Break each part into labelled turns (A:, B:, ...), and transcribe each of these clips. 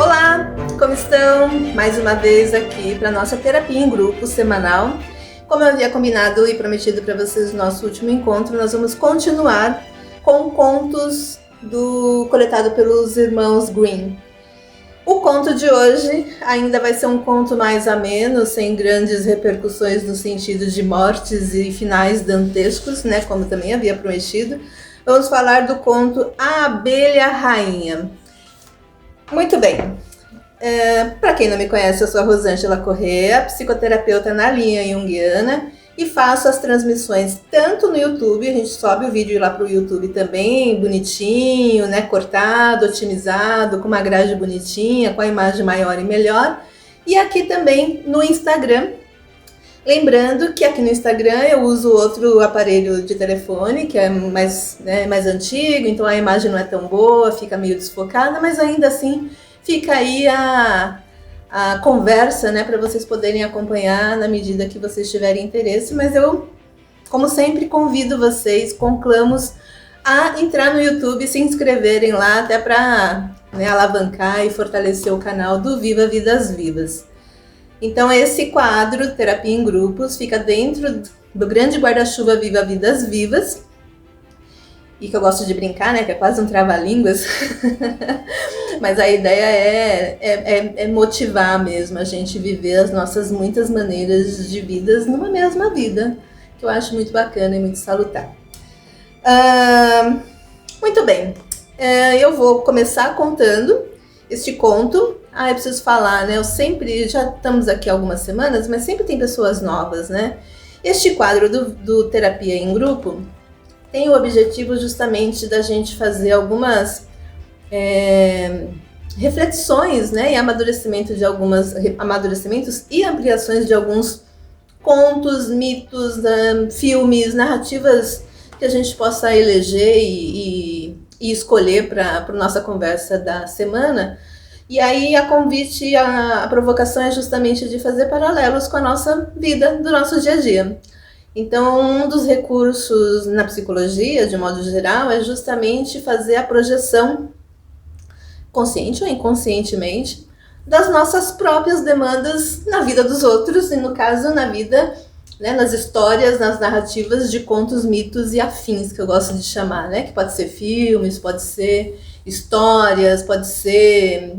A: Olá, como estão? Mais uma vez aqui para nossa terapia em grupo semanal. Como eu havia combinado e prometido para vocês no nosso último encontro, nós vamos continuar com contos coletado pelos irmãos Grimm. O conto de hoje ainda vai ser um conto mais ameno, sem grandes repercussões no sentido de mortes e finais dantescos, né, como também havia prometido. Vamos falar do conto A Abelha Rainha. Muito bem. Para quem não me conhece, eu sou a Rosângela Correa, psicoterapeuta na linha junguiana, e faço as transmissões tanto no YouTube, a gente sobe o vídeo lá para o YouTube também, bonitinho, né, cortado, otimizado, com uma grade bonitinha, com a imagem maior e melhor, e aqui também no Instagram. Lembrando que aqui no Instagram eu uso outro aparelho de telefone, que é mais antigo, então a imagem não é tão boa, fica meio desfocada, mas ainda assim fica aí a conversa, né, para vocês poderem acompanhar na medida que vocês tiverem interesse. Mas eu, como sempre, convido vocês, conclamos a entrar no YouTube e se inscreverem lá, até para, né, alavancar e fortalecer o canal do Viva Vidas Vivas. Então esse quadro, Terapia em Grupos, fica dentro do grande guarda-chuva Viva Vidas Vivas, e que eu gosto de brincar, né, que é quase um trava-línguas, mas a ideia é motivar mesmo a gente viver as nossas muitas maneiras de vidas numa mesma vida, que eu acho muito bacana e muito salutar. Muito bem, eu vou começar contando este conto. Eu preciso falar, né, já estamos aqui há algumas semanas, mas sempre tem pessoas novas, né? Este quadro do Terapia em Grupo tem o objetivo justamente da gente fazer algumas reflexões, né, e amadurecimentos e ampliações de alguns contos, mitos, filmes, narrativas que a gente possa eleger e escolher para a nossa conversa da semana. E aí a convite, a provocação é justamente de fazer paralelos com a nossa vida, do nosso dia a dia. Então, um dos recursos na psicologia, de modo geral, é justamente fazer a projeção, consciente ou inconscientemente, das nossas próprias demandas na vida dos outros, e no caso, na vida, né, nas histórias, nas narrativas de contos, mitos e afins, que eu gosto de chamar, né, que pode ser filmes, pode ser histórias, pode ser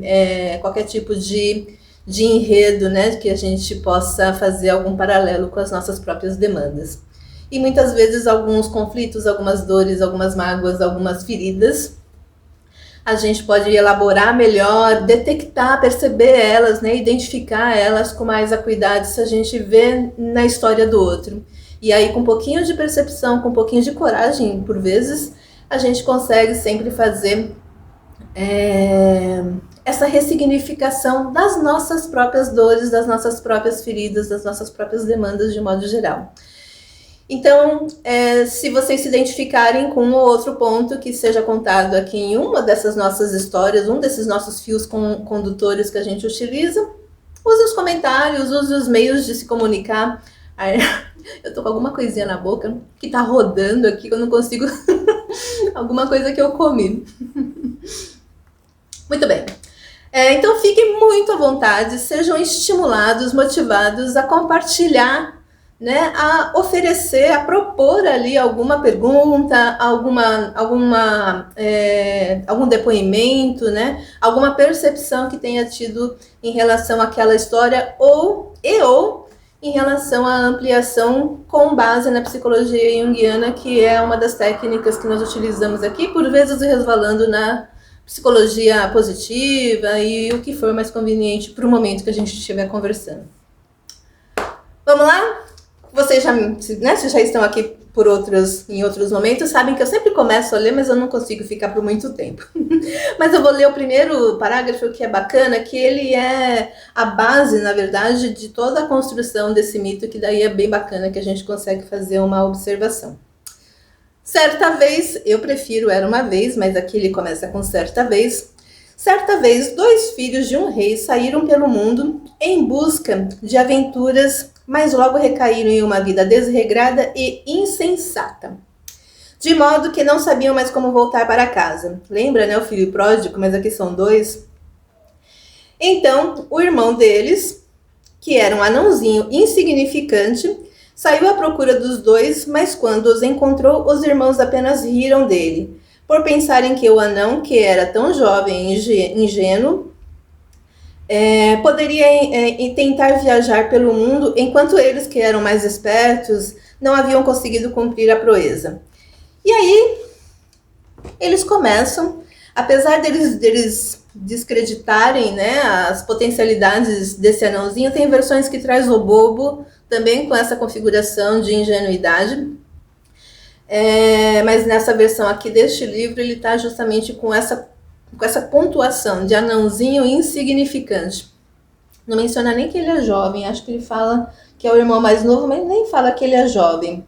A: qualquer tipo de enredo, né, que a gente possa fazer algum paralelo com as nossas próprias demandas. E muitas vezes alguns conflitos, algumas dores, algumas mágoas, algumas feridas, a gente pode elaborar melhor, detectar, perceber elas, né, identificar elas com mais acuidade se a gente vê na história do outro. E aí, com um pouquinho de percepção, com um pouquinho de coragem, por vezes, a gente consegue sempre fazer essa ressignificação das nossas próprias dores, das nossas próprias feridas, das nossas próprias demandas de modo geral. Então, se vocês se identificarem com um ou outro ponto que seja contado aqui em uma dessas nossas histórias, um desses nossos fios condutores que a gente utiliza, use os comentários, use os meios de se comunicar. Eu tô com alguma coisinha na boca que tá rodando aqui, que eu não consigo... alguma coisa que eu comi. Muito bem. Então fiquem muito à vontade, sejam estimulados, motivados a compartilhar, né, a oferecer, a propor ali alguma pergunta, algum depoimento, né, alguma percepção que tenha tido em relação àquela história ou em relação à ampliação com base na psicologia junguiana, que é uma das técnicas que nós utilizamos aqui, por vezes resvalando na psicologia positiva e o que for mais conveniente para o momento que a gente estiver conversando. Vamos lá? Vocês já estão aqui em outros momentos, sabem que eu sempre começo a ler, mas eu não consigo ficar por muito tempo. Mas eu vou ler o primeiro parágrafo, que é bacana, que ele é a base, na verdade, de toda a construção desse mito, que daí é bem bacana que a gente consegue fazer uma observação. Certa vez, eu prefiro era uma vez, mas aqui ele começa com certa vez. Certa vez, 2 filhos de um rei saíram pelo mundo em busca de aventuras, mas logo recaíram em uma vida desregrada e insensata, de modo que não sabiam mais como voltar para casa. Lembra, né, o filho pródigo, mas aqui são 2. Então, o irmão deles, que era um anãozinho insignificante, saiu à procura dos dois, mas quando os encontrou, os irmãos apenas riram dele, por pensarem que o anão, que era tão jovem e ingênuo, poderia tentar viajar pelo mundo, enquanto eles, que eram mais espertos, não haviam conseguido cumprir a proeza. E aí, eles começam, apesar deles descreditarem, né, as potencialidades desse anãozinho, tem versões que traz o bobo, também com essa configuração de ingenuidade. Mas nessa versão aqui deste livro, ele está justamente com essa pontuação de anãozinho insignificante. Não menciona nem que ele é jovem, acho que ele fala que é o irmão mais novo, mas nem fala que ele é jovem.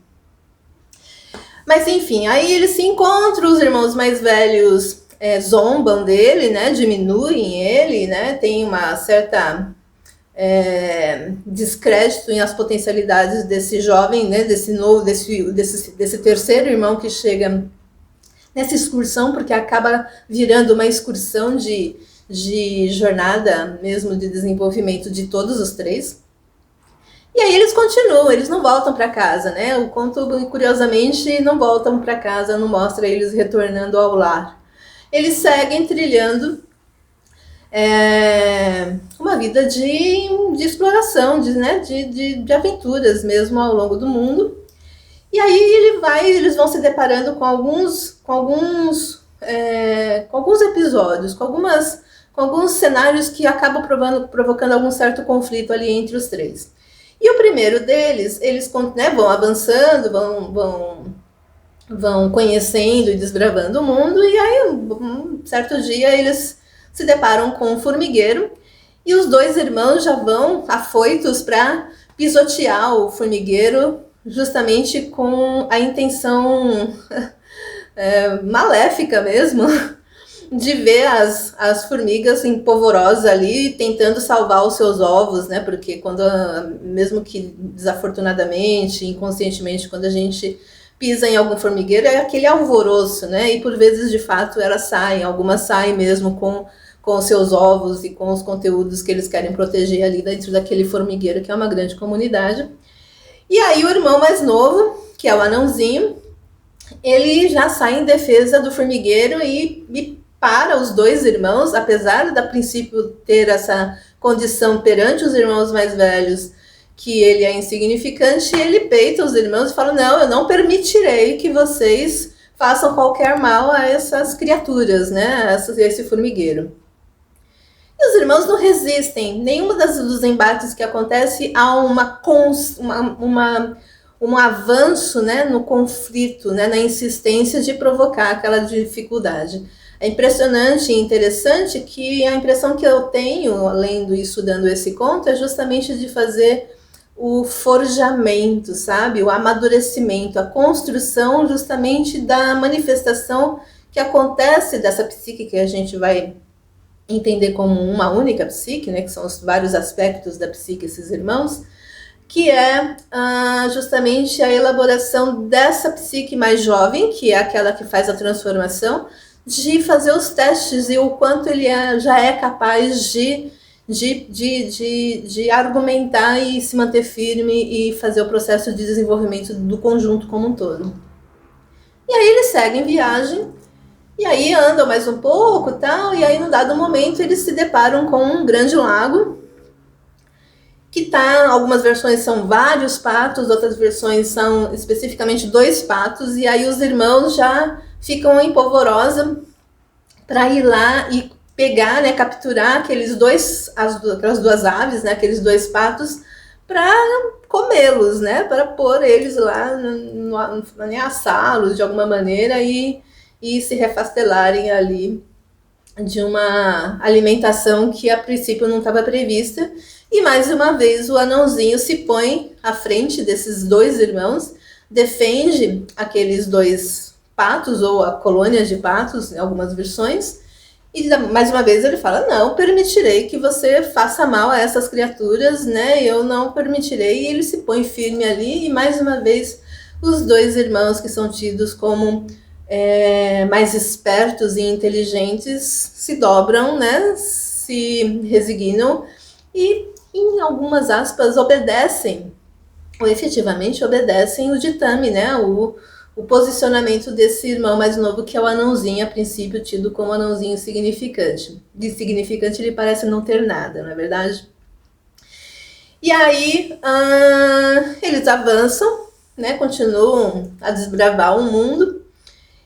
A: Mas enfim, aí eles se encontram, os irmãos mais velhos zombam dele, né, diminuem ele, né, tem uma certa descrédito em as potencialidades desse jovem, né, desse terceiro irmão que chega nessa excursão, porque acaba virando uma excursão de jornada mesmo de desenvolvimento de todos os três. E aí eles continuam, eles não voltam para casa, né? O conto, curiosamente, não voltam para casa, não mostra eles retornando ao lar. Eles seguem trilhando uma vida de exploração, de aventuras mesmo ao longo do mundo. E aí eles vão se deparando com alguns episódios, com alguns cenários que acabam provocando algum certo conflito ali entre os três. E o primeiro deles, eles, né, vão avançando, vão conhecendo e desbravando o mundo, e aí um certo dia eles se deparam com um formigueiro, e os dois irmãos já vão afoitos para pisotear o formigueiro, justamente com a intenção maléfica mesmo, de ver as formigas empolvorosas ali tentando salvar os seus ovos, né? Porque mesmo que desafortunadamente, inconscientemente, quando a gente pisa em algum formigueiro, é aquele alvoroço, né? E por vezes, de fato, algumas saem mesmo com os seus ovos e com os conteúdos que eles querem proteger ali dentro daquele formigueiro, que é uma grande comunidade. E aí o irmão mais novo, que é o anãozinho, ele já sai em defesa do formigueiro e para os dois irmãos, apesar de a princípio ter essa condição perante os irmãos mais velhos, que ele é insignificante, ele peita os irmãos e fala: não, eu não permitirei que vocês façam qualquer mal a essas criaturas, né, a esse formigueiro. E os irmãos não resistem. Nenhum dos embates que acontece há um avanço, né, no conflito, né, na insistência de provocar aquela dificuldade. É impressionante e interessante que a impressão que eu tenho, lendo e estudando esse conto, é justamente de fazer o forjamento, sabe? O amadurecimento, a construção justamente da manifestação que acontece dessa psique que a gente vai entender como uma única psique, né, que são os vários aspectos da psique, esses irmãos, que é justamente a elaboração dessa psique mais jovem, que é aquela que faz a transformação, de fazer os testes e o quanto ele já é capaz de argumentar e se manter firme e fazer o processo de desenvolvimento do conjunto como um todo. E aí eles seguem viagem, e aí andam mais um pouco, tal, e aí, num dado momento, eles se deparam com um grande lago, que algumas versões são vários patos, outras versões são especificamente 2 patos, e aí os irmãos já ficam em polvorosa para ir lá e pegar, né, capturar aquelas 2 aves, né, aqueles 2 patos, para comê-los, né, para pôr eles lá, assá-los de alguma maneira e se refastelarem ali de uma alimentação que a princípio não estava prevista. E mais uma vez o anãozinho se põe à frente desses 2 irmãos, defende aqueles 2 patos, ou a colônia de patos, em algumas versões, e mais uma vez ele fala: não permitirei que você faça mal a essas criaturas, né? Eu não permitirei. E ele se põe firme ali, e mais uma vez os 2 irmãos que são tidos como mais espertos e inteligentes se dobram, né? se resignam e, em algumas aspas, obedecem, ou efetivamente obedecem o ditame, né? O posicionamento desse irmão mais novo, que é o anãozinho, a princípio tido como anãozinho significante. De significante ele parece não ter nada, não é verdade? E aí eles avançam, né? Continuam a desbravar o mundo.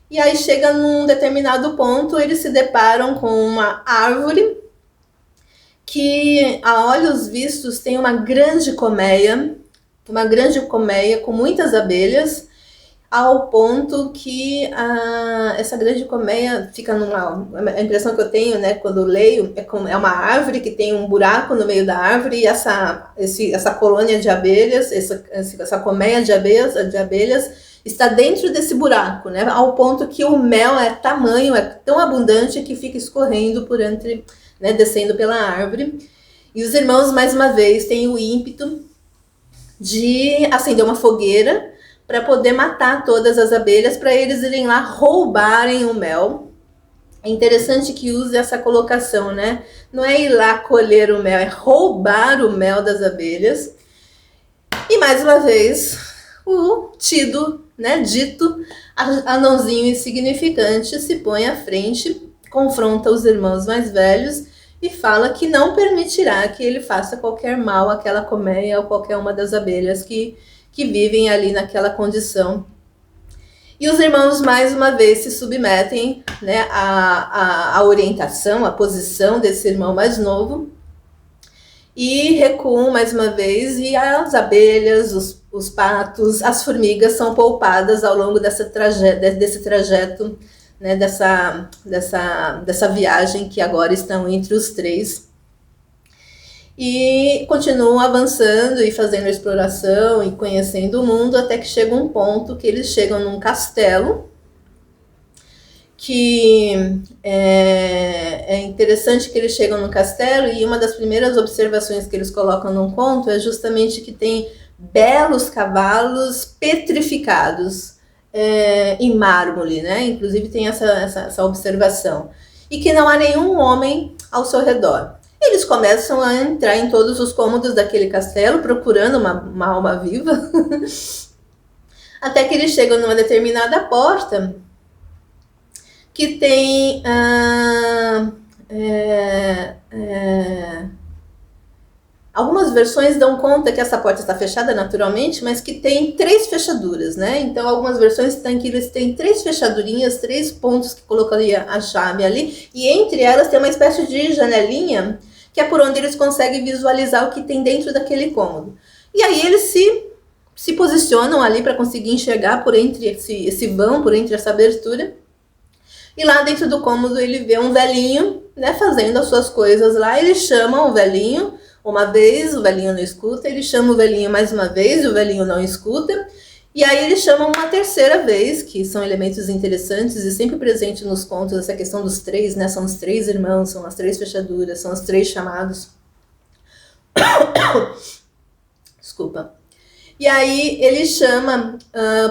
A: E aí chega num determinado ponto, eles se deparam com uma árvore que, a olhos vistos, tem uma grande colmeia com muitas abelhas, ao ponto que essa grande colmeia fica numa... A impressão que eu tenho, né, quando eu leio, é uma árvore que tem um buraco no meio da árvore e essa colônia de abelhas, essa colmeia de abelhas está dentro desse buraco, né, ao ponto que o mel é tão abundante que fica escorrendo por entre, né, descendo pela árvore. E os irmãos, mais uma vez, têm o ímpeto de acender uma fogueira para poder matar todas as abelhas, para eles irem lá roubarem o mel. É interessante que use essa colocação, né? Não é ir lá colher o mel, é roubar o mel das abelhas. E mais uma vez, o dito anãozinho insignificante se põe à frente, confronta os irmãos mais velhos e fala que não permitirá que ele faça qualquer mal àquela colmeia ou qualquer uma das abelhas que vivem ali naquela condição. E os irmãos, mais uma vez, se submetem, né, à orientação, à posição desse irmão mais novo, e recuam mais uma vez, e as abelhas, os patos, as formigas são poupadas ao longo desse trajeto, né, dessa viagem que agora estão entre os três. E continuam avançando e fazendo a exploração e conhecendo o mundo, até que chega um ponto que eles chegam num castelo, que é interessante que eles chegam no castelo, e uma das primeiras observações que eles colocam num conto é justamente que tem belos cavalos petrificados em mármore, né? Inclusive tem essa observação. E que não há nenhum homem ao seu redor. Eles começam a entrar em todos os cômodos daquele castelo, procurando uma alma viva, até que eles chegam numa determinada porta que tem algumas versões dão conta que essa porta está fechada naturalmente, mas que tem 3 fechaduras, né? Então algumas versões têm que eles têm 3 fechadurinhas, 3 pontos que colocaria a chave ali, e entre elas tem uma espécie de janelinha, que é por onde eles conseguem visualizar o que tem dentro daquele cômodo. E aí eles se posicionam ali para conseguir enxergar por entre esse vão, por entre essa abertura. E lá dentro do cômodo ele vê um velhinho, né, fazendo as suas coisas lá. Ele chama o velhinho uma vez, o velhinho não escuta. Ele chama o velhinho mais uma vez, o velhinho não escuta. E aí eles chamam uma terceira vez, que são elementos interessantes e sempre presentes nos contos, essa questão dos 3, né? São os 3 irmãos, são as 3 fechaduras, são os 3 chamados. Desculpa. E aí ele chama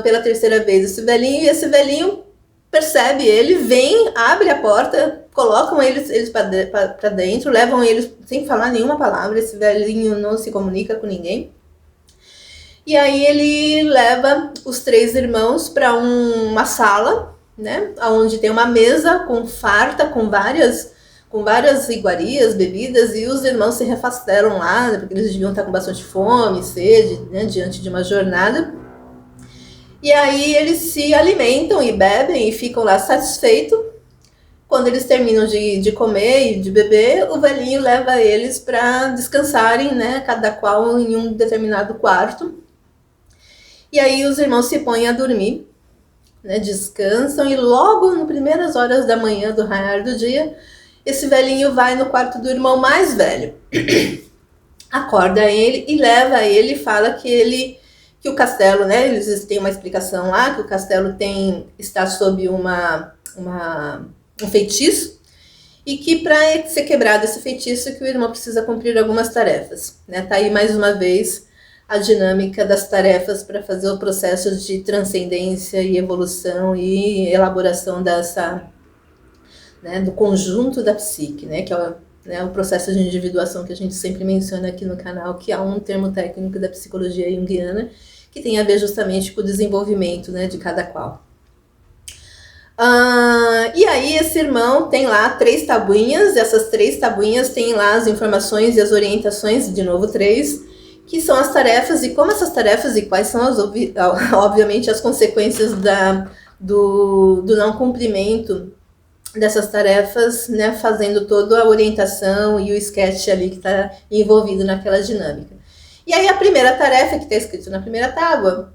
A: pela terceira vez esse velhinho, e esse velhinho percebe ele, vem, abre a porta, colocam eles para dentro, levam eles sem falar nenhuma palavra. Esse velhinho não se comunica com ninguém. E aí ele leva os 3 irmãos para uma sala, né, onde tem uma mesa com várias iguarias, bebidas, e os irmãos se refasteram lá, porque eles deviam estar com bastante fome, sede, né, diante de uma jornada. E aí eles se alimentam e bebem e ficam lá satisfeitos. Quando eles terminam de comer e de beber, o velhinho leva eles para descansarem, né, cada qual em um determinado quarto. E aí os irmãos se põem a dormir, né, descansam, e logo nas primeiras horas da manhã, do raiar do dia, esse velhinho vai no quarto do irmão mais velho, acorda ele e leva ele, e fala que o castelo, né, eles têm uma explicação lá, que o castelo está sob um feitiço, e que para ser quebrado esse feitiço que o irmão precisa cumprir algumas tarefas, né? Tá aí mais uma vez a dinâmica das tarefas para fazer o processo de transcendência e evolução e elaboração do conjunto da psique, né, que é né, o processo de individuação que a gente sempre menciona aqui no canal, que é um termo técnico da psicologia junguiana, que tem a ver justamente com o desenvolvimento, né, de cada qual. E aí esse irmão tem lá 3 tabuinhas, essas 3 tabuinhas têm lá as informações e as orientações, de novo 3, que são as tarefas, e como essas tarefas e quais são obviamente as consequências do não cumprimento dessas tarefas, né, fazendo toda a orientação e o sketch ali que está envolvido naquela dinâmica. E aí a primeira tarefa que está escrito na primeira tábua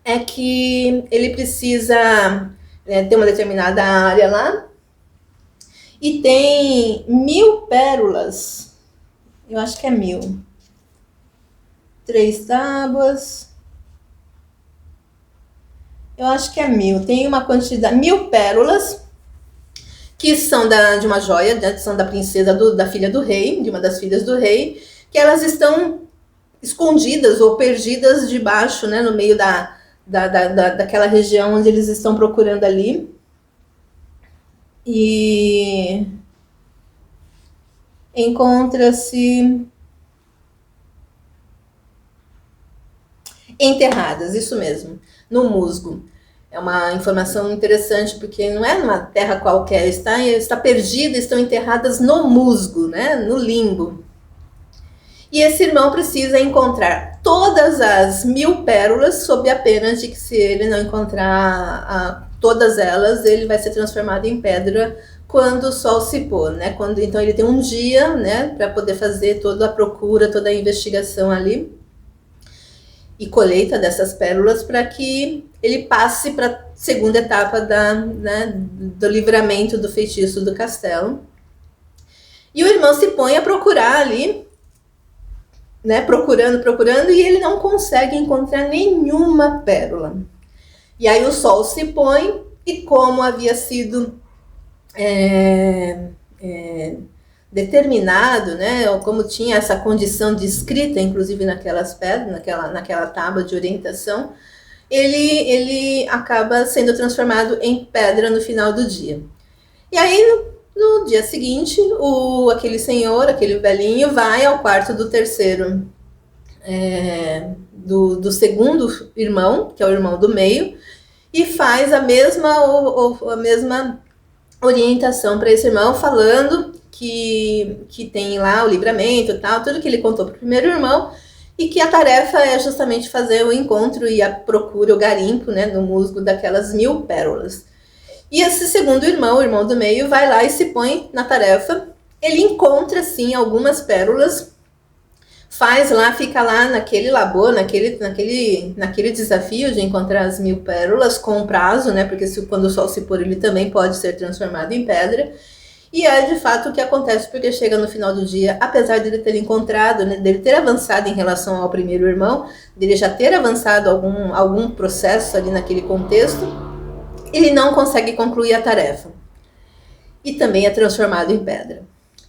A: é que ele precisa ter uma determinada área lá e tem 1000 pérolas, eu acho que é 1000. 3 tábuas, eu acho que é 1000, tem uma quantidade, 1000 pérolas, que são de uma joia, né, são da princesa, da filha do rei, de uma das filhas do rei, que elas estão escondidas ou perdidas debaixo, né, no meio daquela região onde eles estão procurando ali. E encontra-se enterradas, isso mesmo, no musgo. É uma informação interessante, porque não é numa terra qualquer, está perdida, estão enterradas no musgo, né, no limbo. E esse irmão precisa encontrar todas as 1000 pérolas, sob a pena de que, se ele não encontrar todas elas, ele vai ser transformado em pedra quando o sol se pôr, né? Então ele tem um dia, né, para poder fazer toda a procura, toda a investigação ali e colheita dessas pérolas, para que ele passe para a segunda etapa do livramento do feitiço do castelo. E o irmão se põe a procurar ali, né, procurando, e ele não consegue encontrar nenhuma pérola. E aí o sol se põe, e como havia sido determinado, né, ou como tinha essa condição descrita, inclusive naquelas pedras, naquela tábua de orientação, ele acaba sendo transformado em pedra no final do dia. E aí, no dia seguinte, aquele velhinho, vai ao quarto do terceiro, do segundo irmão, que é o irmão do meio, e faz a mesma orientação para esse irmão, falando que tem lá o livramento e tal, tudo que ele contou para o primeiro irmão, e que a tarefa é justamente fazer o encontro e a procura, o garimpo, né, no musgo daquelas 1000 pérolas. E esse segundo irmão, o irmão do meio, vai lá e se põe na tarefa. Ele encontra, sim, algumas pérolas, fica lá naquele labor, naquele desafio de encontrar as 1000 pérolas com prazo, né? Porque quando o sol se pôr, ele também pode ser transformado em pedra. E é de fato o que acontece, porque chega no final do dia, apesar dele ter encontrado, né, dele ter avançado em relação ao primeiro irmão, dele já ter avançado algum processo ali naquele contexto, ele não consegue concluir a tarefa. E também é transformado em pedra.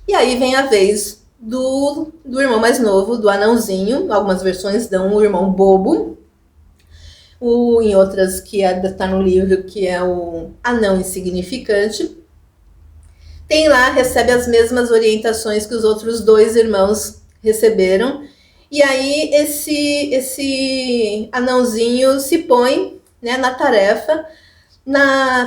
A: E aí vem a vez do irmão mais novo, do anãozinho. Algumas versões dão o irmão bobo. Em outras, que está no livro, que é o anão insignificante. Tem lá, recebe as mesmas orientações que os outros 2 irmãos receberam. E aí esse anãozinho se põe, né, na tarefa.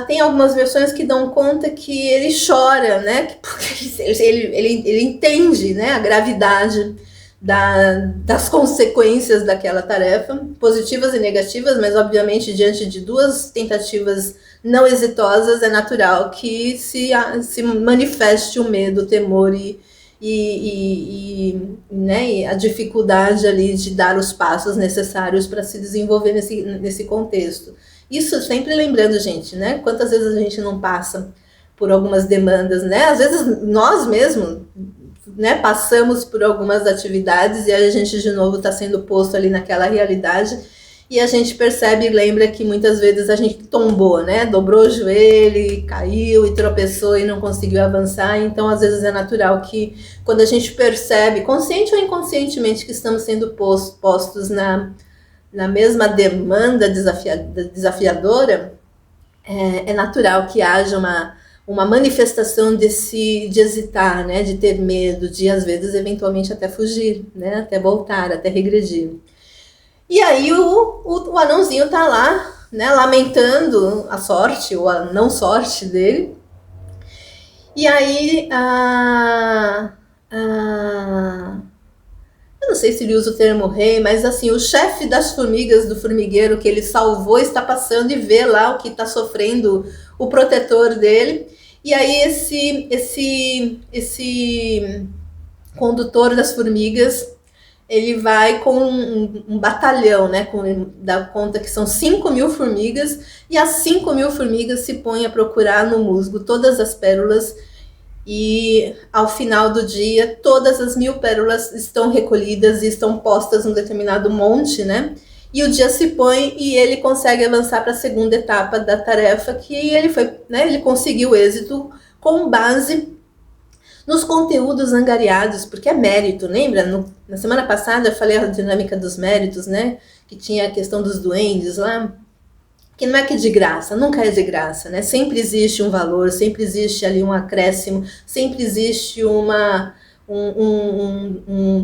A: Tem algumas versões que dão conta que ele chora, né? Porque ele entende, né, a gravidade das consequências daquela tarefa, positivas e negativas, mas obviamente diante de 2 tentativas não exitosas é natural que se manifeste o medo, o temor né, e a dificuldade ali de dar os passos necessários para se desenvolver nesse contexto. Isso sempre lembrando, gente, né? Quantas vezes a gente não passa por algumas demandas, né? Às vezes nós mesmos, né, passamos por algumas atividades e a gente de novo está sendo posto ali naquela realidade e a gente percebe e lembra que muitas vezes a gente tombou, né? Dobrou o joelho, caiu e tropeçou e não conseguiu avançar. Então, às vezes é natural que quando a gente percebe, consciente ou inconscientemente, que estamos sendo postos na mesma demanda desafiadora, é natural que haja uma manifestação de hesitar, né, de ter medo, de às vezes eventualmente até fugir, né, até voltar, até regredir. E aí o anãozinho tá lá, né, lamentando a sorte ou a não sorte dele. E aí eu não sei se ele usa o termo rei, mas assim, o chefe das formigas do formigueiro que ele salvou está passando e vê lá o que está sofrendo o protetor dele. E aí esse condutor das formigas, ele vai com um batalhão, né? Dá conta que são 5.000 formigas, e as 5.000 formigas se põem a procurar no musgo todas as pérolas. E ao final do dia, todas as 1.000 pérolas estão recolhidas e estão postas num determinado monte, né? E o dia se põe e ele consegue avançar para a segunda etapa da tarefa, que ele foi, né? Ele conseguiu êxito com base nos conteúdos angariados, porque é mérito, lembra? Na semana passada eu falei a dinâmica dos méritos, né? Que tinha a questão dos duendes lá. Que não é que de graça, nunca é de graça, né? Sempre existe um valor, sempre existe ali um acréscimo, sempre existe um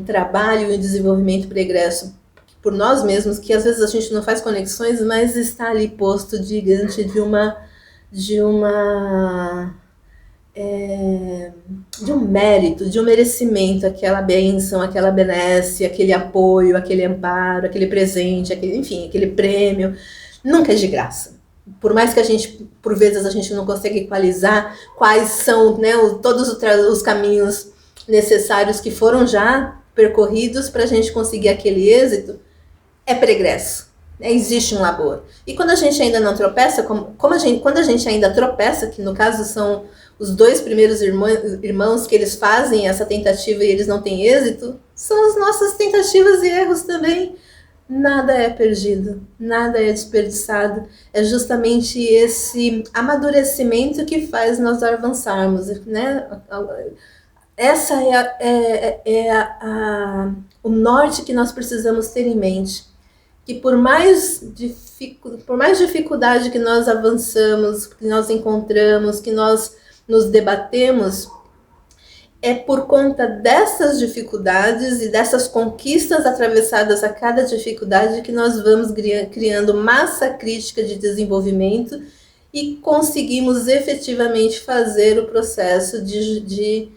A: trabalho e um desenvolvimento pregresso por nós mesmos, que às vezes a gente não faz conexões, mas está ali posto diante de um mérito, de um merecimento, aquela bênção, aquela benesse, aquele apoio, aquele amparo, aquele presente, enfim, aquele prêmio. Nunca é de graça. Por mais que por vezes a gente não consiga equalizar quais são, né, todos os caminhos necessários que foram já percorridos para a gente conseguir aquele êxito, é pregresso. Né? Existe um labor. E quando a gente ainda não tropeça, quando a gente ainda tropeça, que no caso são os 2 primeiros irmãos que eles fazem essa tentativa e eles não têm êxito, são as nossas tentativas e erros também. Nada é perdido, nada é desperdiçado. É justamente esse amadurecimento que faz nós avançarmos, né? Essa o norte que nós precisamos ter em mente. Que por mais dificuldade que nós avançamos, que nós encontramos, que nós nos debatemos, é por conta dessas dificuldades e dessas conquistas atravessadas a cada dificuldade que nós vamos criando massa crítica de desenvolvimento e conseguimos efetivamente fazer o processo de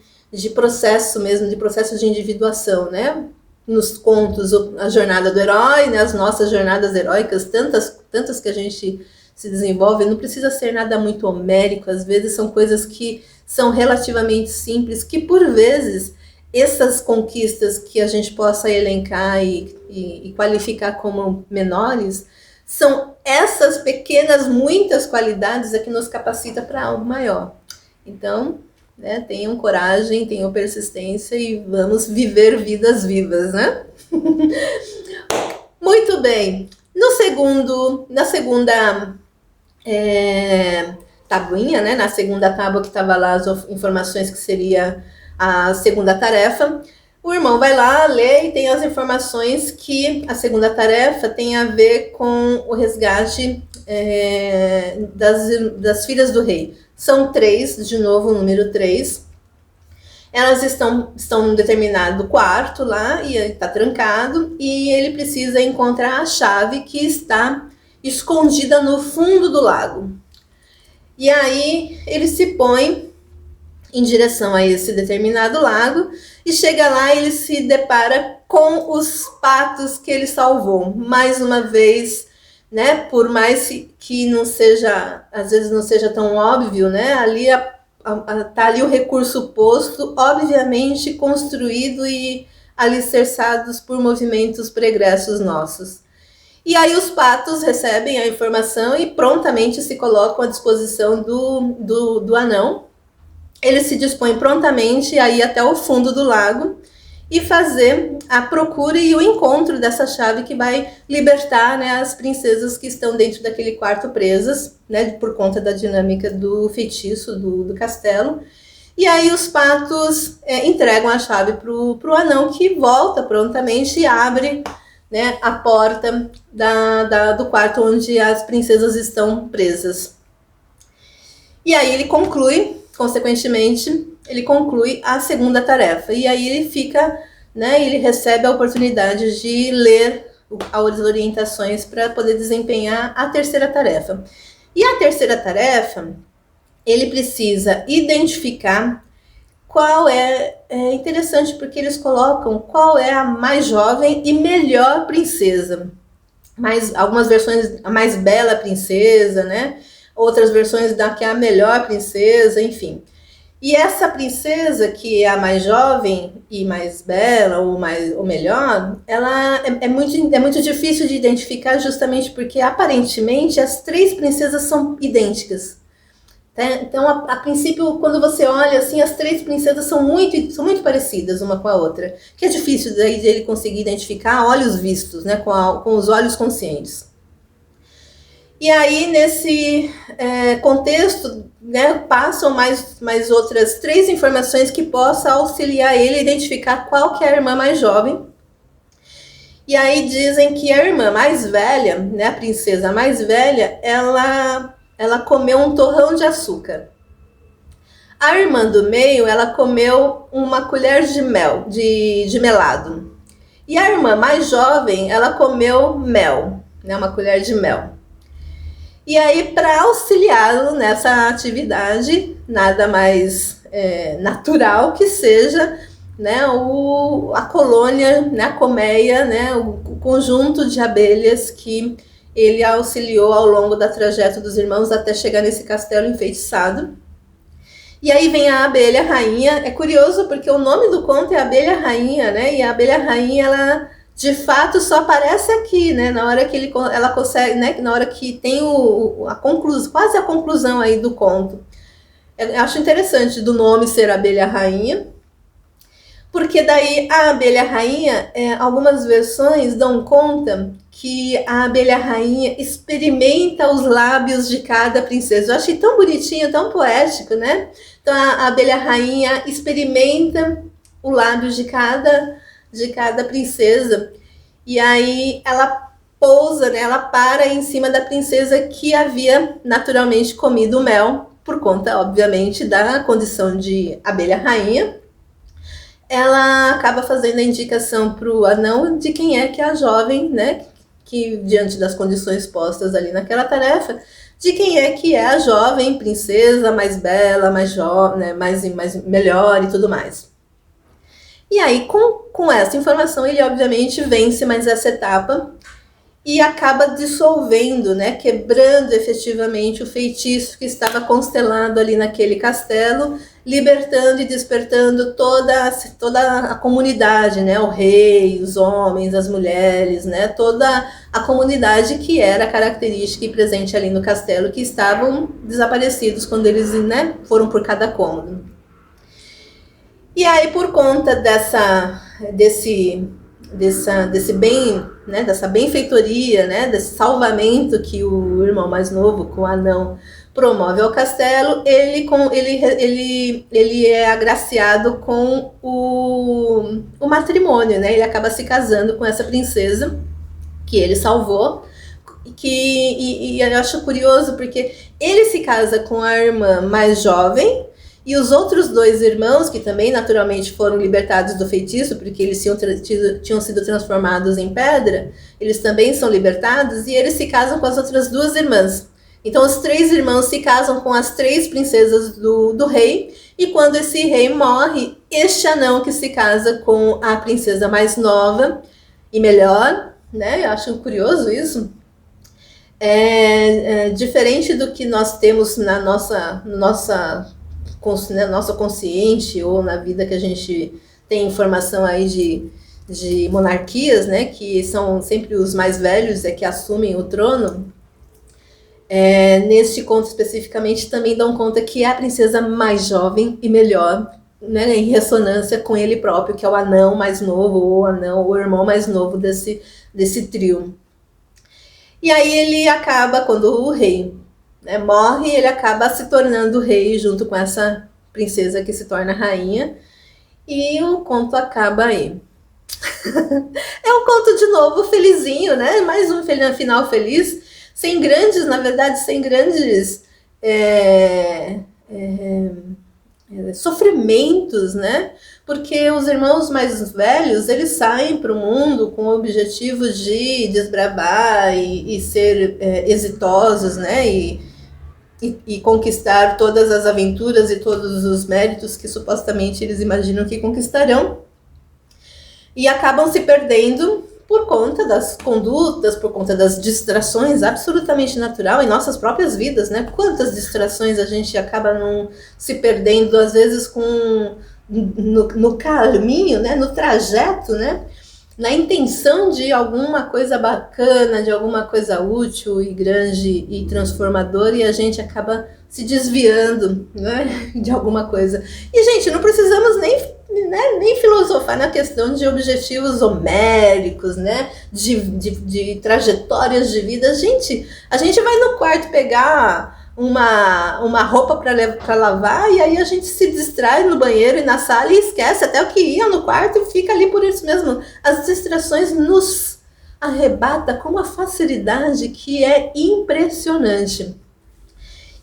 A: processo mesmo, de processo de individuação, né? Nos contos, a jornada do herói, né? As nossas jornadas heróicas, tantas que a gente se desenvolve, não precisa ser nada muito homérico, às vezes são coisas que são relativamente simples, que por vezes essas conquistas que a gente possa elencar e qualificar como menores, são essas pequenas, muitas qualidades que nos capacita para algo maior. Então, né, tenham coragem, tenham persistência e vamos viver vidas vivas, né? Muito bem. Na segunda tabuinha, né, na segunda tábua que estava lá as informações que seria a segunda tarefa, o irmão vai lá, lê e tem as informações que a segunda tarefa tem a ver com o resgate das filhas do rei. São 3, de novo o número 3. Elas estão num determinado quarto lá e está trancado e ele precisa encontrar a chave que está escondida no fundo do lago. E aí ele se põe em direção a esse determinado lago e chega lá e ele se depara com os patos que ele salvou. Mais uma vez, né, por mais que não seja, às vezes não seja tão óbvio, né, ali tá ali o recurso posto, obviamente construído e alicerçados por movimentos pregressos nossos. E aí os patos recebem a informação e prontamente se colocam à disposição do anão. Ele se dispõe prontamente a ir até o fundo do lago e fazer a procura e o encontro dessa chave que vai libertar, né, as princesas que estão dentro daquele quarto presas, né, por conta da dinâmica do feitiço do castelo. E aí os patos entregam a chave pro anão, que volta prontamente e abre, né, a porta do quarto onde as princesas estão presas. E aí ele conclui, consequentemente, ele conclui a segunda tarefa. E aí ele fica, né, ele recebe a oportunidade de ler as orientações para poder desempenhar a terceira tarefa. E a terceira tarefa, ele precisa identificar qual é interessante porque eles colocam qual é a mais jovem e melhor princesa. Algumas versões, a mais bela princesa, né? Outras versões da que é a melhor princesa, enfim. E essa princesa, que é a mais jovem e mais bela, ou melhor, ela é muito difícil de identificar justamente porque, aparentemente, as três princesas são idênticas. Então, a princípio, quando você olha, assim, as três princesas são muito parecidas uma com a outra. Que é difícil daí de ele conseguir identificar a olhos vistos, né, com os olhos conscientes. E aí, nesse contexto, né, passam mais outras três informações que possam auxiliar ele a identificar qual que é a irmã mais jovem. E aí dizem que a irmã mais velha, né, a princesa mais velha, ela comeu um torrão de açúcar. A irmã do meio, ela comeu uma colher de mel, de melado. E a irmã mais jovem, ela comeu mel, né, uma colher de mel. E aí, para auxiliá-lo nessa atividade, nada mais natural que seja, né, a colônia, né, a colmeia, né, o conjunto de abelhas que ele auxiliou ao longo da trajeto dos irmãos até chegar nesse castelo enfeitiçado. E aí vem a abelha rainha. É curioso porque o nome do conto é Abelha Rainha, né? E a abelha rainha, ela de fato só aparece aqui, né? Na hora que ela consegue, né? Na hora que tem a conclusão, quase a conclusão aí do conto. Eu acho interessante do nome ser Abelha Rainha, porque daí a abelha rainha, algumas versões dão conta que a abelha rainha experimenta os lábios de cada princesa. Eu achei tão bonitinho, tão poético, né? Então a abelha rainha experimenta o lábio de cada princesa. E aí ela pousa, né? Ela para em cima da princesa que havia naturalmente comido o mel, por conta, obviamente, da condição de abelha rainha. Ela acaba fazendo a indicação para o anão de quem é que é a jovem, né? Que diante das condições postas ali naquela tarefa, de quem é que é a jovem princesa mais bela, mais jovem, né, mais melhor e tudo mais. E aí, com essa informação, ele obviamente vence mais essa etapa e acaba dissolvendo, né, quebrando efetivamente o feitiço que estava constelado ali naquele castelo, libertando e despertando toda a comunidade, né, o rei, os homens, as mulheres, né, toda a comunidade que era característica e presente ali no castelo, que estavam desaparecidos quando eles, né, foram por cada cômodo. E aí, por conta desse bem, né, dessa benfeitoria, né, desse salvamento que o irmão mais novo, com o anão, promove ao castelo, ele é agraciado com o matrimônio, né? Ele acaba se casando com essa princesa que ele salvou, e eu acho curioso porque ele se casa com a irmã mais jovem, e os outros dois irmãos, que também naturalmente foram libertados do feitiço, porque eles tinham sido transformados em pedra, eles também são libertados, e eles se casam com as outras duas irmãs. Então os três irmãos se casam com as três princesas do rei, e quando esse rei morre, este anão que se casa com a princesa mais nova e melhor, né? Eu acho curioso isso. Diferente do que nós temos na nossa consciente, ou na vida que a gente tem informação aí de monarquias, né, que são sempre os mais velhos que assumem o trono. Neste conto especificamente também dão conta que é a princesa mais jovem e melhor, né, em ressonância com ele próprio, que é o anão mais novo, ou o irmão mais novo desse trio. E aí ele acaba, quando o rei, né, morre, ele acaba se tornando rei junto com essa princesa que se torna rainha, e o conto acaba aí. É um conto de novo felizinho, né? Mais um final feliz, sem grandes sofrimentos, né? Porque os irmãos mais velhos, eles saem para o mundo com o objetivo de desbravar e ser exitosos, né? E conquistar todas as aventuras e todos os méritos que supostamente eles imaginam que conquistarão. E acabam se perdendo por conta das condutas, por conta das distrações, absolutamente natural em nossas próprias vidas, né? Quantas distrações a gente acaba se perdendo, às vezes, no caminho, né? No trajeto, né? Na intenção de alguma coisa bacana, de alguma coisa útil e grande e transformadora, e a gente acaba se desviando, né, de alguma coisa. E, gente, não precisamos nem filosofar na questão de objetivos homéricos, né, de trajetórias de vida. A gente vai no quarto pegar uma roupa para lavar, e aí a gente se distrai no banheiro e na sala e esquece até o que ia no quarto e fica ali por isso mesmo. As distrações nos arrebata com uma facilidade que é impressionante.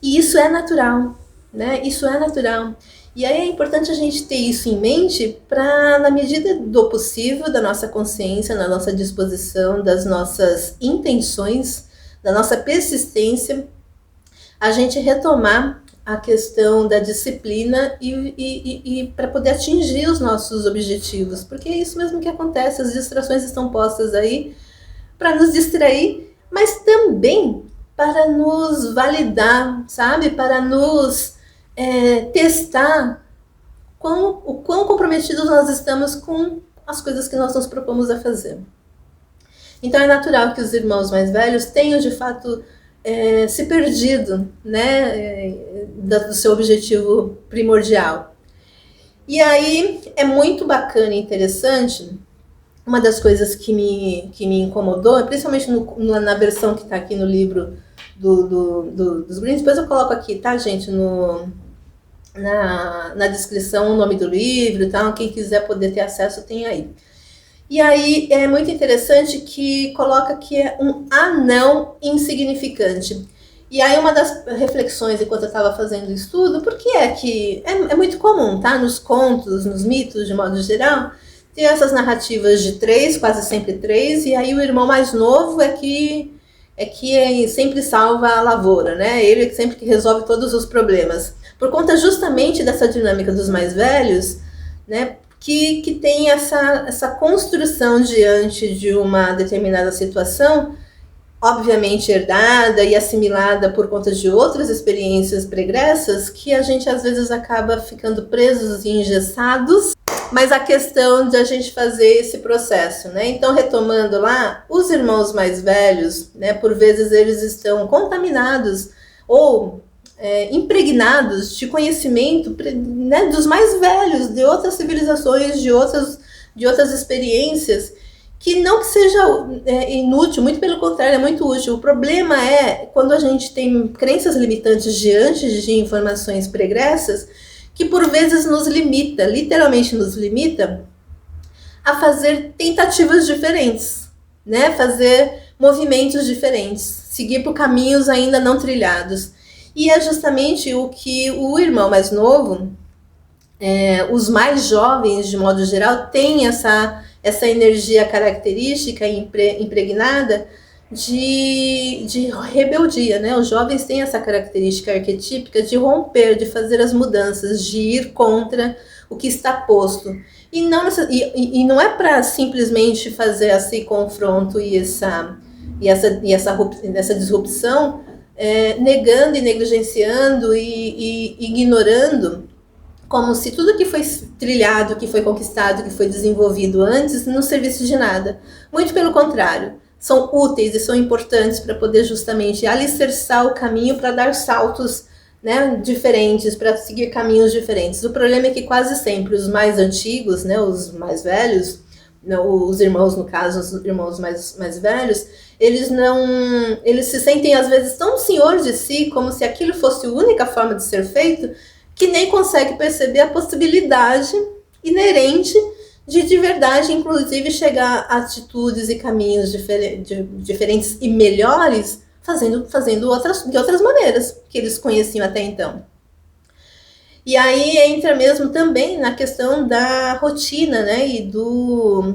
A: E isso é natural, né? Isso é natural. E aí é importante a gente ter isso em mente para, na medida do possível, da nossa consciência, na nossa disposição, das nossas intenções, da nossa persistência, a gente retomar a questão da disciplina e para poder atingir os nossos objetivos. Porque é isso mesmo que acontece, as distrações estão postas aí para nos distrair, mas também para nos validar, sabe? Para nos testar o quão comprometidos nós estamos com as coisas que nós nos propomos a fazer. Então é natural que os irmãos mais velhos tenham de fato se perdido, né, do seu objetivo primordial. E aí é muito bacana e interessante. Uma das coisas que me incomodou, principalmente na versão que está aqui no livro dos Greens, depois eu coloco aqui, tá, gente, na descrição o nome do livro e tal, quem quiser poder ter acesso tem aí. E aí é muito interessante que coloca que é um anão insignificante. E aí uma das reflexões enquanto eu estava fazendo o estudo, porque é muito comum, tá, nos contos, nos mitos de modo geral, ter essas narrativas de 3, quase sempre 3, e aí o irmão mais novo é que sempre salva a lavoura, né? Ele é sempre que resolve todos os problemas. Por conta justamente dessa dinâmica dos mais velhos, né? Que tem essa construção diante de uma determinada situação, obviamente herdada e assimilada por conta de outras experiências pregressas, que a gente às vezes acaba ficando presos e engessados. Mas a questão de a gente fazer esse processo, né? Então, retomando lá, os irmãos mais velhos, né, por vezes eles estão contaminados ou impregnados de conhecimento, né, dos mais velhos, de outras civilizações, de outras experiências, que não que seja inútil, muito pelo contrário, é muito útil. O problema é quando a gente tem crenças limitantes diante de informações pregressas, que por vezes nos limita, literalmente nos limita, a fazer tentativas diferentes, né? Fazer movimentos diferentes, seguir por caminhos ainda não trilhados. E é justamente o que o irmão mais novo, os mais jovens de modo geral, têm essa energia característica impregnada de rebeldia, né? Os jovens têm essa característica arquetípica de romper, de fazer as mudanças, de ir contra o que está posto. E não é para simplesmente fazer esse confronto e essa disrupção, negando e negligenciando e ignorando, como se tudo que foi trilhado, que foi conquistado, que foi desenvolvido antes, não servisse de nada. Muito pelo contrário. São úteis e são importantes para poder justamente alicerçar o caminho para dar saltos, né, diferentes, para seguir caminhos diferentes. O problema é que quase sempre os mais antigos, né, os mais velhos, os irmãos, no caso, os irmãos mais velhos, eles se sentem às vezes tão senhores de si, como se aquilo fosse a única forma de ser feito, que nem consegue perceber a possibilidade inerente de verdade, inclusive, chegar a atitudes e caminhos diferentes e melhores fazendo de outras maneiras que eles conheciam até então. E aí entra mesmo também na questão da rotina, né, e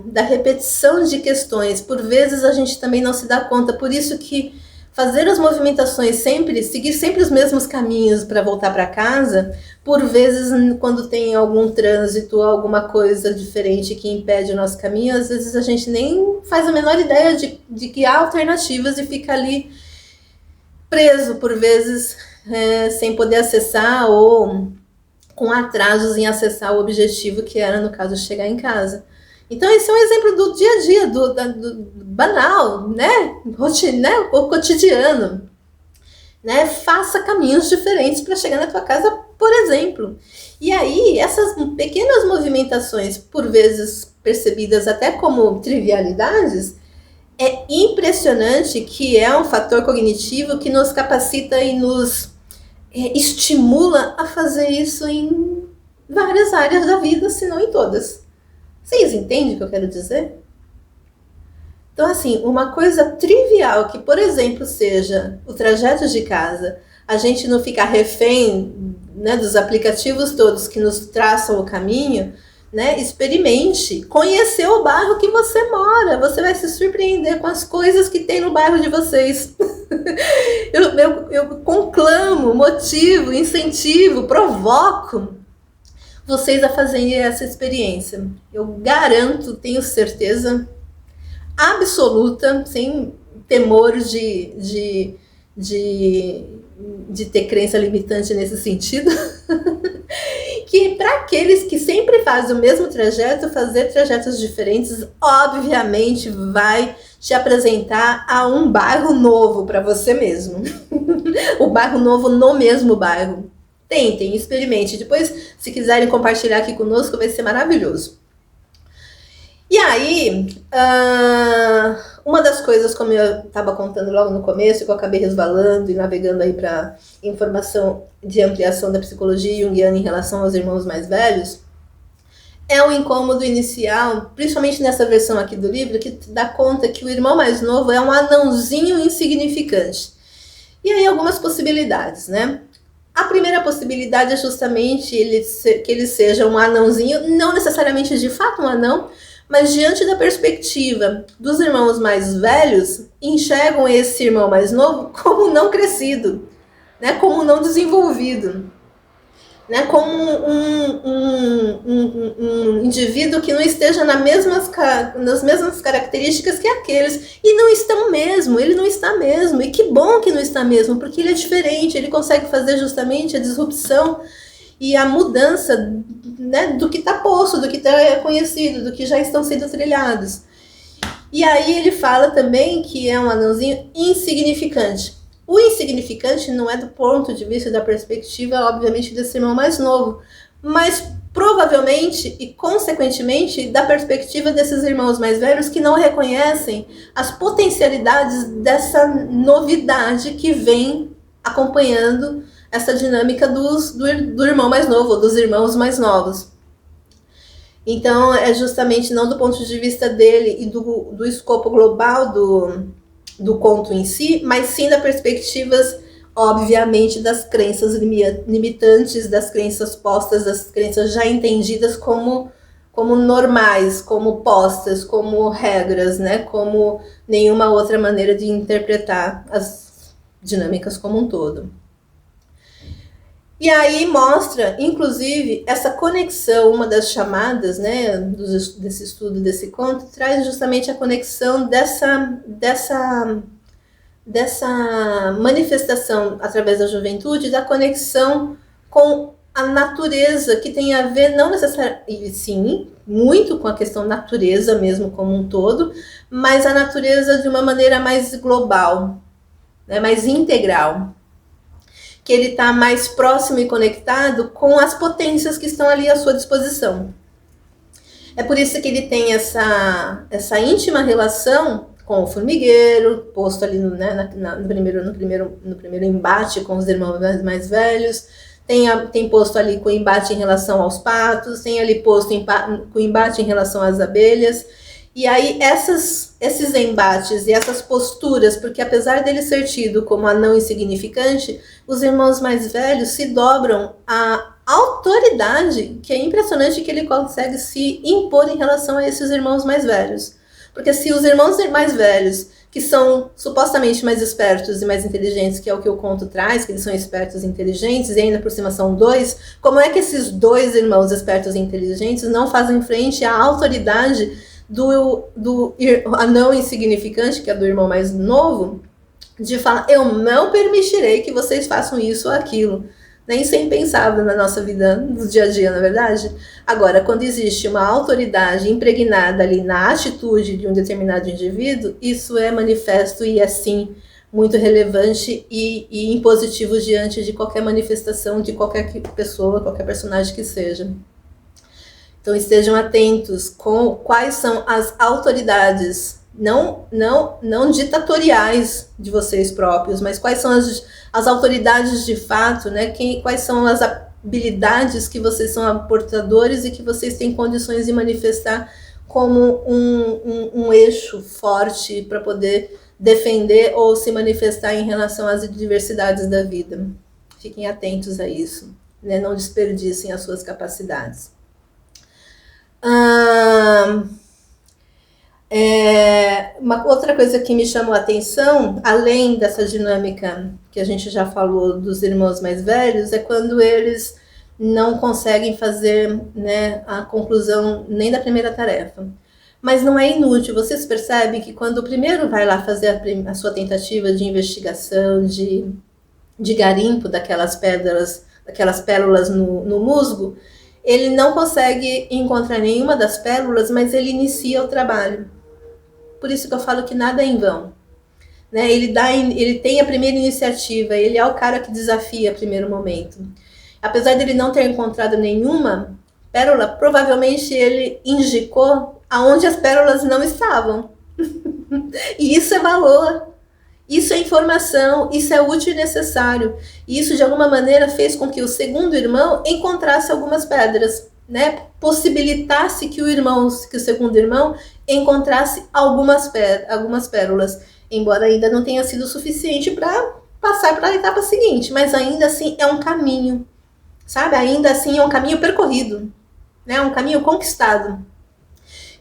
A: da repetição de questões. Por vezes a gente também não se dá conta, por isso que fazer as movimentações sempre, seguir sempre os mesmos caminhos para voltar para casa, por vezes quando tem algum trânsito, alguma coisa diferente que impede o nosso caminho, às vezes a gente nem faz a menor ideia de que há alternativas e fica ali preso, por vezes, sem poder acessar ou com atrasos em acessar o objetivo que era, no caso, chegar em casa. Então, esse é um exemplo do dia a dia, do banal, né? Rotina, né? O cotidiano. Né? Faça caminhos diferentes para chegar na tua casa, por exemplo. E aí, essas pequenas movimentações, por vezes percebidas até como trivialidades, é impressionante que é um fator cognitivo que nos capacita e nos estimula a fazer isso em várias áreas da vida, se não em todas. Vocês entendem o que eu quero dizer? Então, assim, uma coisa trivial que, por exemplo, seja o trajeto de casa, a gente não ficar refém, né, dos aplicativos todos que nos traçam o caminho, né? Experimente, conhecer o bairro que você mora, você vai se surpreender com as coisas que tem no bairro de vocês. Eu conclamo, motivo, incentivo, provoco vocês a fazerem essa experiência. Eu garanto, tenho certeza absoluta, sem temor de ter crença limitante nesse sentido, que para aqueles que sempre fazem o mesmo trajeto, fazer trajetos diferentes, obviamente vai te apresentar a um bairro novo para você mesmo. O bairro novo no mesmo bairro. Tentem, experimente. Depois, se quiserem compartilhar aqui conosco, vai ser maravilhoso. E aí, uma das coisas, como eu estava contando logo no começo, que eu acabei resvalando e navegando aí para informação de ampliação da psicologia junguiana em relação aos irmãos mais velhos, é o incômodo inicial, principalmente nessa versão aqui do livro, que dá conta que o irmão mais novo é um anãozinho insignificante. E aí algumas possibilidades, né? A primeira possibilidade é justamente que ele seja um anãozinho, não necessariamente de fato um anão, mas diante da perspectiva dos irmãos mais velhos, enxergam esse irmão mais novo como não crescido, né? Como não desenvolvido, né? Como um indivíduo que não esteja nas mesmas características que aqueles. E não estão mesmo, ele não está mesmo. E que bom que não está mesmo, porque ele é diferente, ele consegue fazer justamente a disrupção e a mudança, né, do que está posto, do que está conhecido, do que já estão sendo trilhados. E aí ele fala também que é um anãozinho insignificante. O insignificante não é do ponto de vista da perspectiva, obviamente, desse irmão mais novo, mas provavelmente e consequentemente da perspectiva desses irmãos mais velhos que não reconhecem as potencialidades dessa novidade que vem acompanhando essa dinâmica do irmão mais novo, dos irmãos mais novos. Então, é justamente não do ponto de vista dele e do escopo global do conto em si, mas sim da perspectivas, obviamente, das crenças limitantes, das crenças postas, das crenças já entendidas como normais, como postas, como regras, né? Como nenhuma outra maneira de interpretar as dinâmicas como um todo. E aí mostra, inclusive, essa conexão, uma das chamadas, né, desse estudo, desse conto, traz justamente a conexão dessa manifestação através da juventude, da conexão com a natureza, que tem a ver, não necessariamente, sim, muito com a questão natureza mesmo como um todo, mas a natureza de uma maneira mais global, né, mais integral. Que ele está mais próximo e conectado com as potências que estão ali à sua disposição. É por isso que ele tem essa íntima relação com o formigueiro, posto ali no primeiro embate com os irmãos mais velhos, tem posto ali com o embate em relação aos patos, tem ali posto com o embate em relação às abelhas. E aí esses embates e essas posturas, porque apesar dele ser tido como anão insignificante, os irmãos mais velhos se dobram à autoridade, que é impressionante que ele consegue se impor em relação a esses irmãos mais velhos. Porque se os irmãos mais velhos, que são supostamente mais espertos e mais inteligentes, que é o que o conto traz, que eles são espertos e inteligentes, e ainda por cima são dois, como é que esses dois irmãos espertos e inteligentes não fazem frente à autoridade do anão insignificante, que é do irmão mais novo, de falar, eu não permitirei que vocês façam isso ou aquilo. Nem isso é impensável na nossa vida, no dia a dia, na verdade. Agora, quando existe uma autoridade impregnada ali na atitude de um determinado indivíduo, isso é manifesto e é sim muito relevante e impositivo diante de qualquer manifestação de qualquer pessoa, qualquer personagem que seja. Então estejam atentos com quais são as autoridades, não ditatoriais de vocês próprios, mas quais são as autoridades de fato, né? Quais são as habilidades que vocês são portadores e que vocês têm condições de manifestar como um eixo forte para poder defender ou se manifestar em relação às adversidades da vida. Fiquem atentos a isso, né? Não desperdicem as suas capacidades. Uma outra coisa que me chamou a atenção, além dessa dinâmica que a gente já falou dos irmãos mais velhos, é quando eles não conseguem fazer, né, a conclusão nem da primeira tarefa. Mas não é inútil, vocês percebem que quando o primeiro vai lá fazer a sua tentativa de investigação, de garimpo daquelas pérolas no musgo, ele não consegue encontrar nenhuma das pérolas, mas ele inicia o trabalho. Por isso que eu falo que nada é em vão. Né? Ele tem a primeira iniciativa, ele é o cara que desafia o primeiro momento. Apesar de ele não ter encontrado nenhuma pérola, provavelmente ele indicou aonde as pérolas não estavam. E isso é valor. Isso é informação, isso é útil e necessário. E isso, de alguma maneira, fez com que o segundo irmão encontrasse algumas pedras, né? Possibilitasse que o segundo irmão encontrasse algumas pérolas, embora ainda não tenha sido suficiente para passar para a etapa seguinte, mas ainda assim é um caminho, sabe? Ainda assim é um caminho percorrido, né? Um caminho conquistado,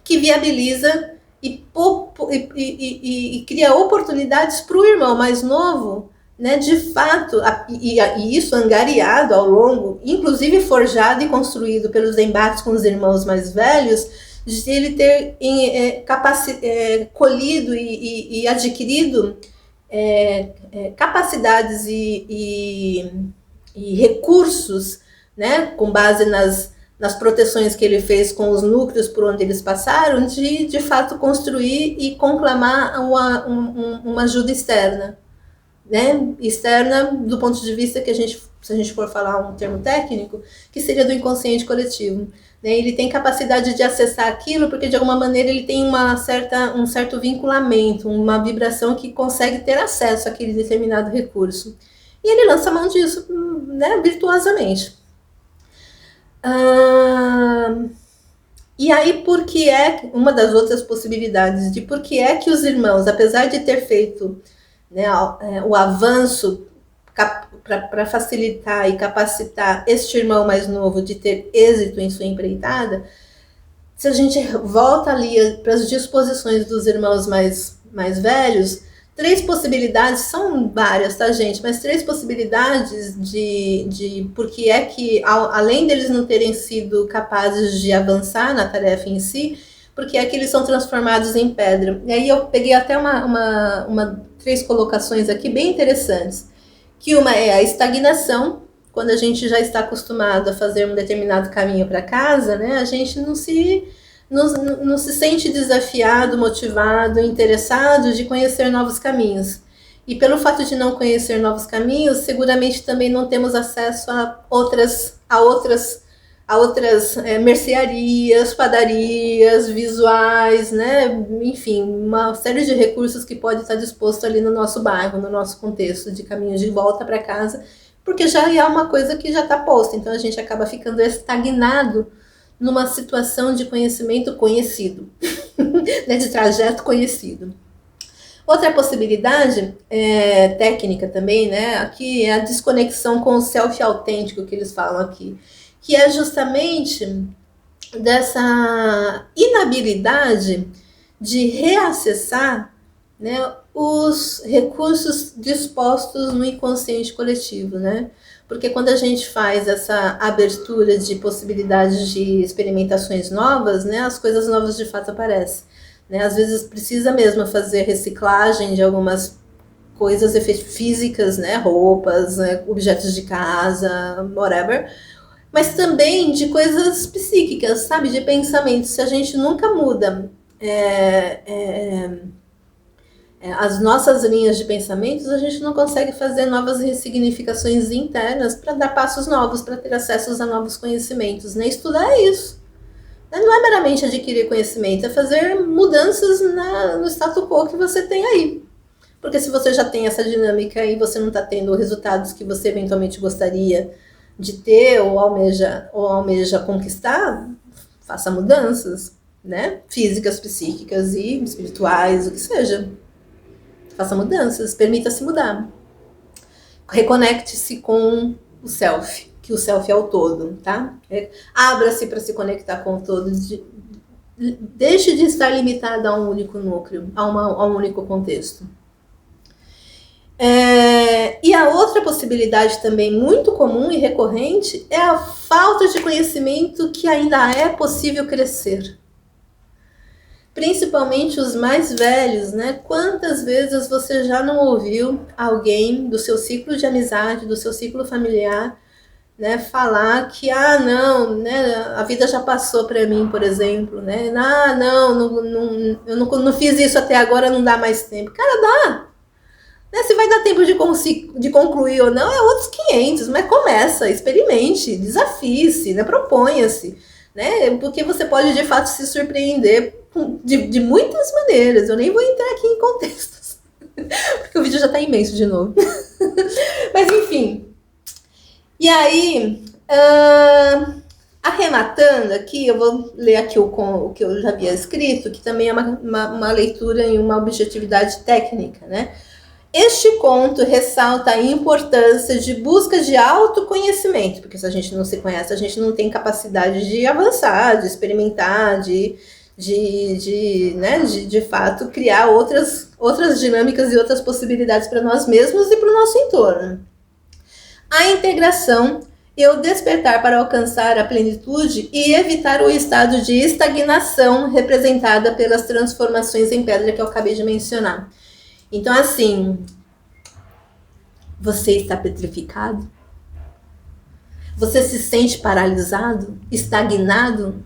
A: que viabiliza e cria oportunidades para o irmão mais novo, né, de fato, e isso angariado ao longo, inclusive forjado e construído pelos embates com os irmãos mais velhos, de ele ter colhido e adquirido capacidades e recursos, né, com base nas proteções que ele fez com os núcleos por onde eles passaram, de fato construir e conclamar uma ajuda externa, né? Externa do ponto de vista que se a gente for falar um termo técnico, que seria do inconsciente coletivo. Né? Ele tem capacidade de acessar aquilo porque de alguma maneira ele tem um certo vinculamento, uma vibração que consegue ter acesso àquele determinado recurso. E ele lança mão disso, né, virtuosamente. E aí, por que é uma das outras possibilidades de por que é que os irmãos, apesar de ter feito, né, o avanço para facilitar e capacitar este irmão mais novo de ter êxito em sua empreitada, se a gente volta ali para as disposições dos irmãos mais velhos, 3 possibilidades, são várias, tá, gente? Mas 3 possibilidades de por que é que, além deles não terem sido capazes de avançar na tarefa em si, porque é que eles são transformados em pedra. E aí eu peguei até 3 colocações aqui bem interessantes. Que uma é a estagnação, quando a gente já está acostumado a fazer um determinado caminho para casa, né? A gente não se sente desafiado, motivado, interessado de conhecer novos caminhos. E pelo fato de não conhecer novos caminhos, seguramente também não temos acesso a outras mercearias, padarias, visuais, né? Enfim, uma série de recursos que pode estar disposto ali no nosso bairro, no nosso contexto de caminho de volta para casa, porque já é uma coisa que já está posta, então a gente acaba ficando estagnado numa situação de conhecimento conhecido. né, de trajeto conhecido. Outra possibilidade técnica também, né, aqui é a desconexão com o self autêntico que eles falam aqui, que é justamente dessa inabilidade de reacessar, né, os recursos dispostos no inconsciente coletivo, né? Porque quando a gente faz essa abertura de possibilidades de experimentações novas, né, as coisas novas de fato aparecem. Né? Às vezes precisa mesmo fazer reciclagem de algumas coisas físicas, né, roupas, né, objetos de casa, whatever, mas também de coisas psíquicas, sabe, de pensamentos. Se a gente nunca muda as nossas linhas de pensamentos, a gente não consegue fazer novas ressignificações internas para dar passos novos, para ter acesso a novos conhecimentos. Né? Estudar é isso. Não é meramente adquirir conhecimento, é fazer mudanças no status quo que você tem aí. Porque se você já tem essa dinâmica e você não está tendo resultados que você eventualmente gostaria de ter ou almeja conquistar, faça mudanças, né? Físicas, psíquicas e espirituais, o que seja. Faça mudanças, permita-se mudar. Reconecte-se com o self, que o self é o todo, tá? Abra-se para se conectar com o todo. Deixe de estar limitado a um único núcleo, a um único contexto. E a outra possibilidade também muito comum e recorrente é a falta de conhecimento que ainda é possível crescer. Principalmente os mais velhos, né? Quantas vezes você já não ouviu alguém do seu ciclo de amizade, do seu ciclo familiar, né, falar que, não, né, a vida já passou para mim, por exemplo, né? Eu não fiz isso até agora, não dá mais tempo. Cara, dá! Né? Se vai dar tempo de concluir ou não, é outros 500, mas começa, experimente, desafie-se, né? Proponha-se, né? Porque você pode, de fato, se surpreender de muitas maneiras. Eu nem vou entrar aqui em contextos, porque o vídeo já está imenso de novo. Mas, enfim. E aí, arrematando aqui, eu vou ler aqui o que eu já havia escrito, que também é uma leitura em uma objetividade técnica, né? Este conto ressalta a importância de busca de autoconhecimento, porque se a gente não se conhece, a gente não tem capacidade de avançar, de experimentar, de fato criar outras dinâmicas e outras possibilidades para nós mesmos e para o nosso entorno. A integração e o despertar para alcançar a plenitude e evitar o estado de estagnação representada pelas transformações em pedra que eu acabei de mencionar. Então, assim, você está petrificado? Você se sente paralisado? Estagnado?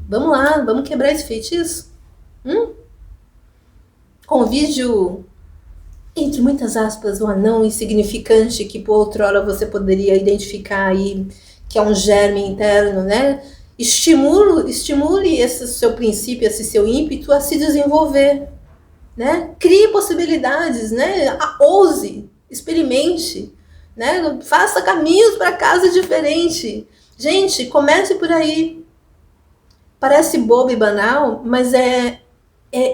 A: Vamos lá, vamos quebrar esse feitiço? Convide o, entre muitas aspas, o anão insignificante que por outrora você poderia identificar aí, que é um germe interno, né? Estimule esse seu princípio, esse seu ímpeto a se desenvolver. Né? Crie possibilidades, né? Ouse, experimente, né? Faça caminhos para casa diferente. Gente, comece por aí. Parece bobo e banal, mas é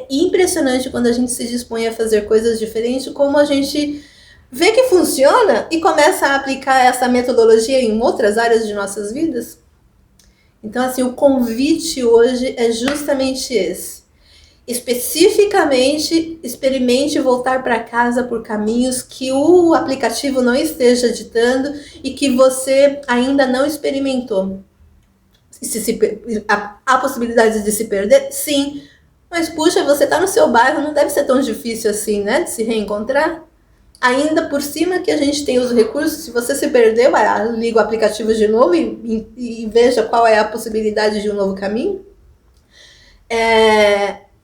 A: impressionante quando a gente se dispõe a fazer coisas diferentes, como a gente vê que funciona e começa a aplicar essa metodologia em outras áreas de nossas vidas. Então, assim, o convite hoje é justamente esse. Especificamente, experimente voltar para casa por caminhos que o aplicativo não esteja ditando e que você ainda não experimentou. Há possibilidade de se perder? Sim. Mas, puxa, você está no seu bairro, não deve ser tão difícil assim, né? De se reencontrar. Ainda por cima que a gente tem os recursos, se você se perdeu, liga o aplicativo de novo e veja qual é a possibilidade de um novo caminho.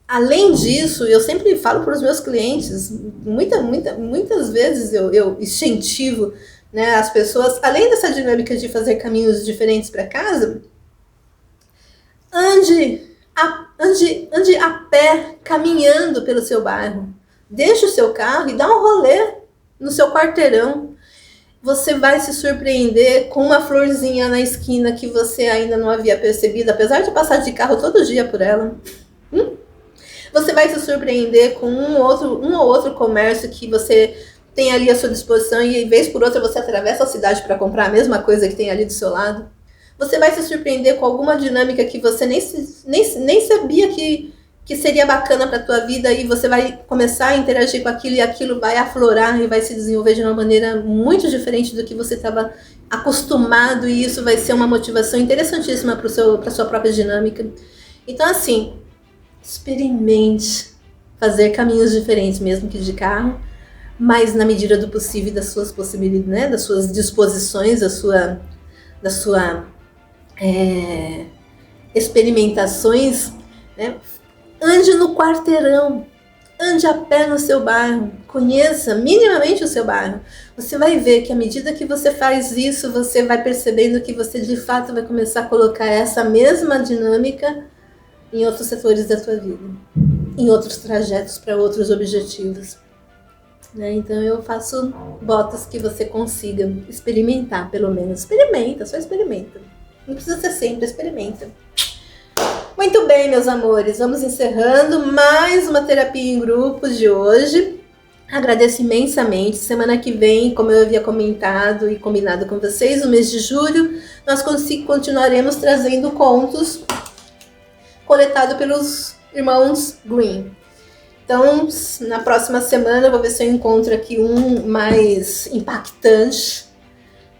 A: Além disso, eu sempre falo para os meus clientes, muitas vezes eu incentivo, né, as pessoas, além dessa dinâmica de fazer caminhos diferentes para casa, ande a pé, caminhando pelo seu bairro. Deixe o seu carro e dá um rolê no seu quarteirão. você vai se surpreender com uma florzinha na esquina que você ainda não havia percebido, apesar de passar de carro todo dia por ela. Você vai se surpreender com um ou outro comércio que você tem ali à sua disposição e, vez por outra, você atravessa a cidade para comprar a mesma coisa que tem ali do seu lado. Você vai se surpreender com alguma dinâmica que você nem sabia que seria bacana para a tua vida, e você vai começar a interagir com aquilo, e aquilo vai aflorar e vai se desenvolver de uma maneira muito diferente do que você estava acostumado, e isso vai ser uma motivação interessantíssima para a sua própria dinâmica. Então, assim, experimente fazer caminhos diferentes, mesmo que de carro, mas na medida do possível e das suas possibilidades, né, das suas disposições, da sua experimentações, né? Ande no quarteirão, ande a pé no seu bairro, conheça minimamente o seu bairro. Você vai ver que à medida que você faz isso, você vai percebendo que você de fato vai começar a colocar essa mesma dinâmica em outros setores da sua vida, em outros trajetos para outros objetivos. Então eu faço votos que você consiga experimentar, pelo menos. Experimenta, só experimenta. Não precisa ser sempre, experimenta. Muito bem, meus amores, vamos encerrando mais uma terapia em grupo de hoje. Agradeço imensamente. Semana que vem, como eu havia comentado e combinado com vocês, no mês de julho, nós continuaremos trazendo contos coletados pelos irmãos Green. Então, na próxima semana, eu vou ver se eu encontro aqui um mais impactante,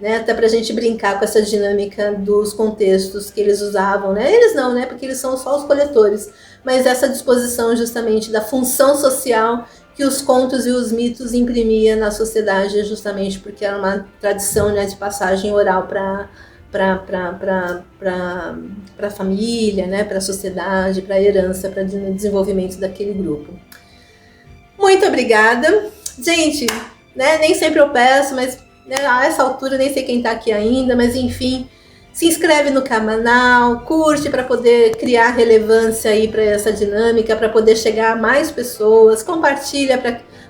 A: né? Até pra gente brincar com essa dinâmica dos contextos que eles usavam, né? Eles não, né? Porque eles são só os coletores. Mas essa disposição justamente da função social que os contos e os mitos imprimiam na sociedade, justamente porque era uma tradição, né, de passagem oral para a família, né, para a sociedade, para a herança, para o desenvolvimento daquele grupo. Muito obrigada. Gente, né, nem sempre eu peço, mas a essa altura nem sei quem está aqui ainda, mas enfim, se inscreve no canal, curte para poder criar relevância aí para essa dinâmica, para poder chegar a mais pessoas, compartilha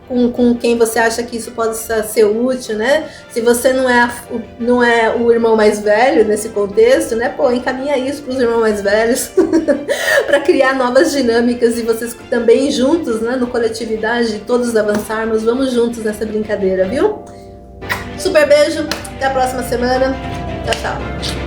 A: com quem você acha que isso pode ser útil, né? Se você não é o irmão mais velho nesse contexto, né? Pô, encaminha isso para os irmãos mais velhos para criar novas dinâmicas, e vocês também juntos, né? No coletividade, todos avançarmos, vamos juntos nessa brincadeira, viu? Super beijo, até a próxima semana. Tchau, tchau.